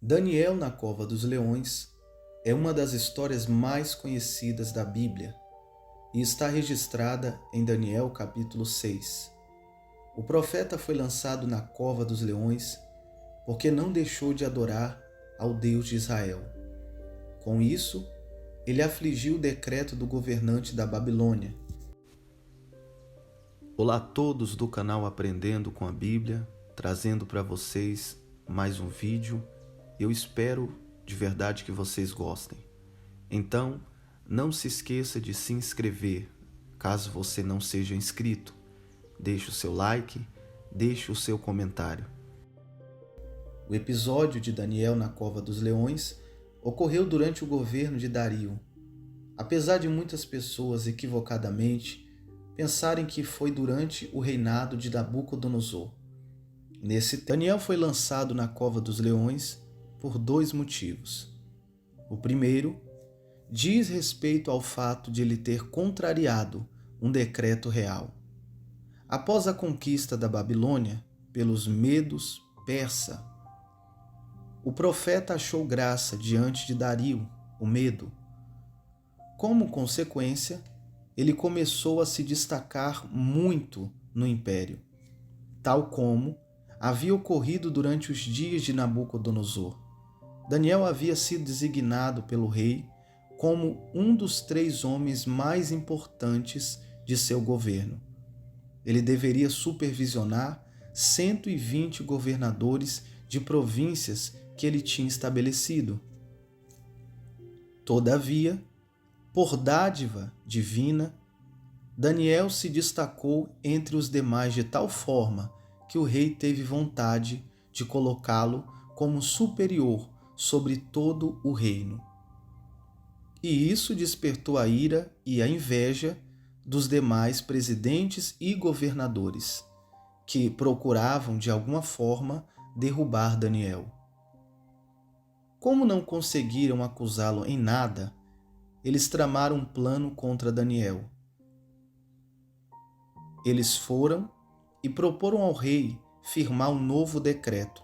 Daniel na cova dos leões é uma das histórias mais conhecidas da Bíblia e está registrada em Daniel capítulo 6. O profeta foi lançado na cova dos leões porque não deixou de adorar ao Deus de Israel. Com isso, ele afligiu o decreto do governante da Babilônia. Olá a todos do canal Aprendendo com a Bíblia, trazendo para vocês mais um vídeo. Eu espero de verdade que vocês gostem. Então, não se esqueça de se inscrever, caso você não seja inscrito. Deixe o seu like, deixe o seu comentário. O episódio de Daniel na Cova dos Leões ocorreu durante o governo de Dario. Apesar de muitas pessoas equivocadamente pensarem que foi durante o reinado de Nabucodonosor. Daniel foi lançado na Cova dos Leões por dois motivos. O primeiro diz respeito ao fato de ele ter contrariado um decreto real. Após a conquista da Babilônia pelos medos persa, o profeta achou graça diante de Dario, o Medo. Como consequência, ele começou a se destacar muito no império, tal como havia ocorrido durante os dias de Nabucodonosor. Daniel havia sido designado pelo rei como um dos 3 homens mais importantes de seu governo. Ele deveria supervisionar 120 governadores de províncias que ele tinha estabelecido. Todavia, por dádiva divina, Daniel se destacou entre os demais de tal forma que o rei teve vontade de colocá-lo como superior sobre todo o reino. E isso despertou a ira e a inveja dos demais presidentes e governadores, que procuravam de alguma forma derrubar Daniel. Como não conseguiram acusá-lo em nada, eles tramaram um plano contra Daniel. Eles foram e proporam ao rei firmar um novo decreto.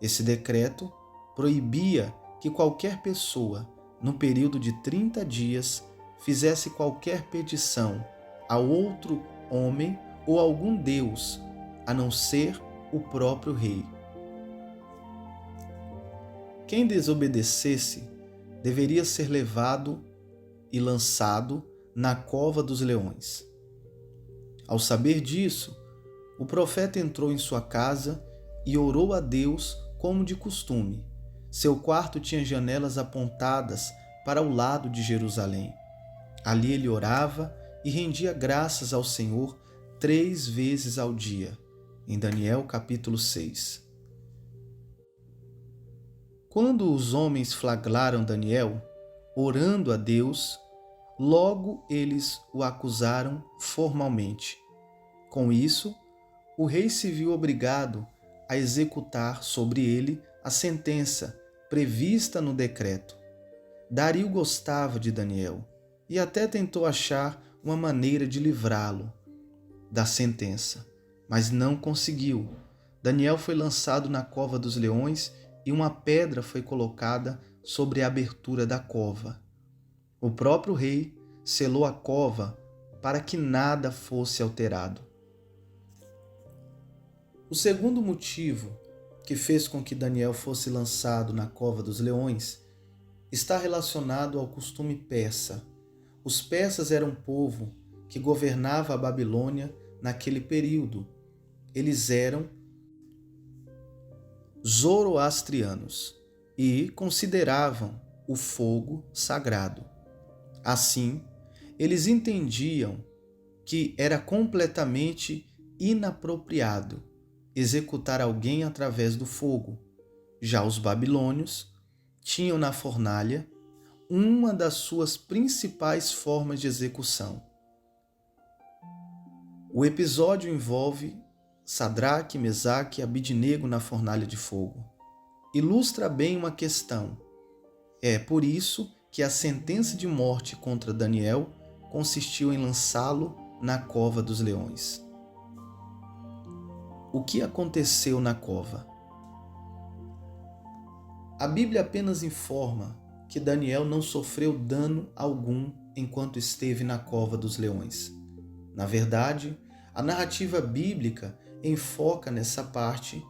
Esse decreto proibia que qualquer pessoa, no período de 30 dias, fizesse qualquer petição a outro homem ou algum deus, a não ser o próprio rei. Quem desobedecesse deveria ser levado e lançado na cova dos leões. Ao saber disso, o profeta entrou em sua casa e orou a Deus como de costume. Seu quarto tinha janelas apontadas para o lado de Jerusalém. Ali ele orava e rendia graças ao Senhor 3 vezes ao dia, em Daniel capítulo 6. Quando os homens flagraram Daniel, orando a Deus, logo eles o acusaram formalmente. Com isso, o rei se viu obrigado a executar sobre ele a sentença prevista no decreto. Dario gostava de Daniel e até tentou achar uma maneira de livrá-lo da sentença, mas não conseguiu. Daniel foi lançado na cova dos leões e uma pedra foi colocada sobre a abertura da cova. O próprio rei selou a cova para que nada fosse alterado. O segundo motivo que fez com que Daniel fosse lançado na cova dos leões está relacionado ao costume persa. Os persas eram um povo que governava a Babilônia naquele período. Eles eram zoroastrianos e consideravam o fogo sagrado. Assim, eles entendiam que era completamente inapropriado executar alguém através do fogo. Já os babilônios tinham na fornalha uma das suas principais formas de execução. O episódio envolve Sadraque, Mesaque e Abidnego na fornalha de fogo. Ilustra bem uma questão. É por isso que a sentença de morte contra Daniel consistiu em lançá-lo na cova dos leões. O que aconteceu na cova? A Bíblia apenas informa que Daniel não sofreu dano algum enquanto esteve na cova dos leões. Na verdade, a narrativa bíblica enfoca nessa parte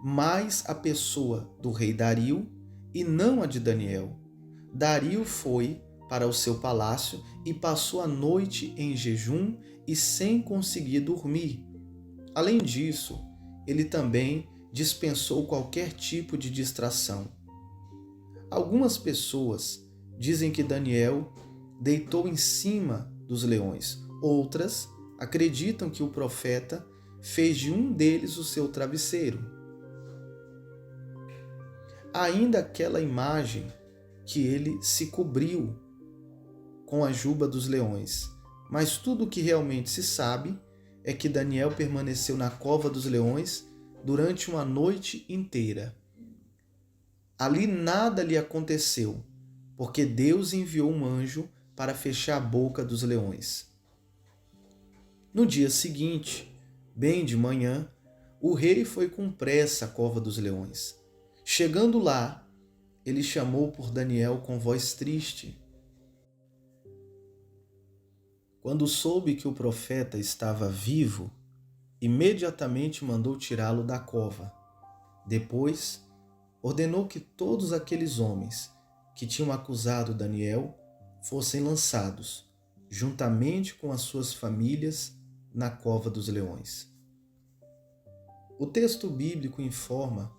mais a pessoa do rei Dario e não a de Daniel. Dario foi para o seu palácio e passou a noite em jejum e sem conseguir dormir. Além disso, ele também dispensou qualquer tipo de distração. Algumas pessoas dizem que Daniel deitou em cima dos leões. Outras acreditam que o profeta fez de um deles o seu travesseiro. Ainda aquela imagem que ele se cobriu com a juba dos leões. Mas tudo o que realmente se sabe é que Daniel permaneceu na cova dos leões durante uma noite inteira. Ali nada lhe aconteceu, porque Deus enviou um anjo para fechar a boca dos leões. No dia seguinte, bem de manhã, o rei foi com pressa à cova dos leões. Chegando lá, ele chamou por Daniel com voz triste. Quando soube que o profeta estava vivo, imediatamente mandou tirá-lo da cova. Depois, ordenou que todos aqueles homens que tinham acusado Daniel fossem lançados, juntamente com as suas famílias, na cova dos leões. O texto bíblico informa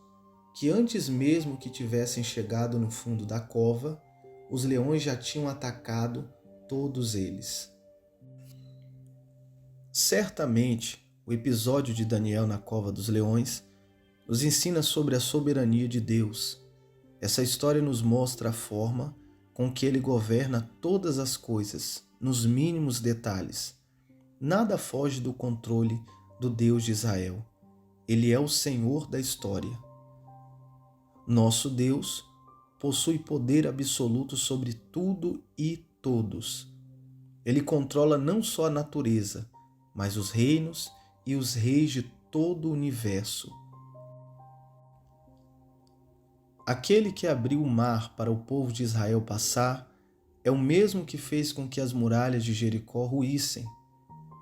que antes mesmo que tivessem chegado no fundo da cova, os leões já tinham atacado todos eles. Certamente, o episódio de Daniel na cova dos leões nos ensina sobre a soberania de Deus. Essa história nos mostra a forma com que ele governa todas as coisas, nos mínimos detalhes. Nada foge do controle do Deus de Israel. Ele é o Senhor da história. Nosso Deus possui poder absoluto sobre tudo e todos. Ele controla não só a natureza, mas os reinos e os reis de todo o universo. Aquele que abriu o mar para o povo de Israel passar é o mesmo que fez com que as muralhas de Jericó ruíssem.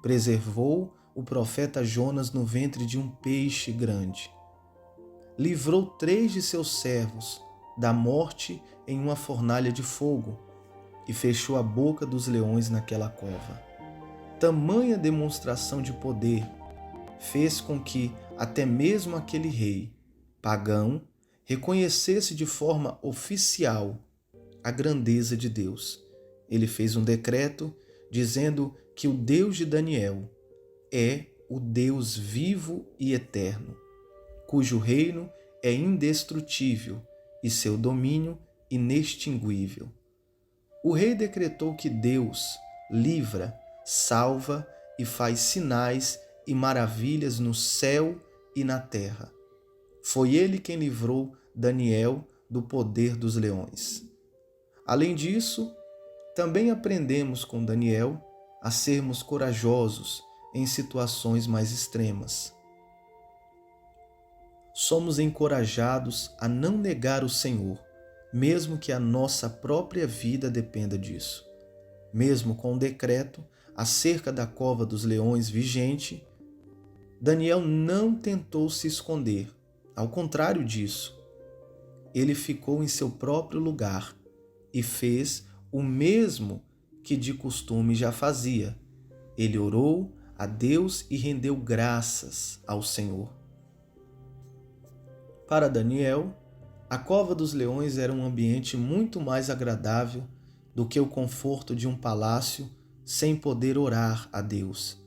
Preservou o profeta Jonas no ventre de um peixe grande. Livrou 3 de seus servos da morte em uma fornalha de fogo e fechou a boca dos leões naquela cova. Tamanha demonstração de poder fez com que até mesmo aquele rei pagão reconhecesse de forma oficial a grandeza de Deus. Ele fez um decreto dizendo que o Deus de Daniel é o Deus vivo e eterno, cujo reino é indestrutível e seu domínio inextinguível. O rei decretou que Deus livra, salva e faz sinais e maravilhas no céu e na terra. Foi ele quem livrou Daniel do poder dos leões. Além disso, também aprendemos com Daniel a sermos corajosos em situações mais extremas. Somos encorajados a não negar o Senhor, mesmo que a nossa própria vida dependa disso. Mesmo com o decreto acerca da cova dos leões vigente, Daniel não tentou se esconder. Ao contrário disso, ele ficou em seu próprio lugar e fez o mesmo que de costume já fazia. Ele orou a Deus e rendeu graças ao Senhor. Para Daniel, a cova dos leões era um ambiente muito mais agradável do que o conforto de um palácio sem poder orar a Deus.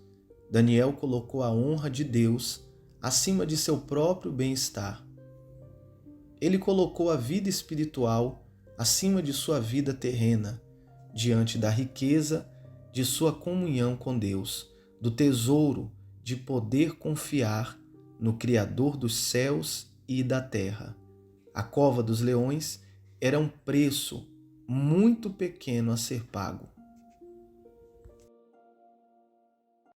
Daniel colocou a honra de Deus acima de seu próprio bem-estar. Ele colocou a vida espiritual acima de sua vida terrena, diante da riqueza de sua comunhão com Deus, do tesouro de poder confiar no Criador dos céus e da terra. A cova dos leões era um preço muito pequeno a ser pago.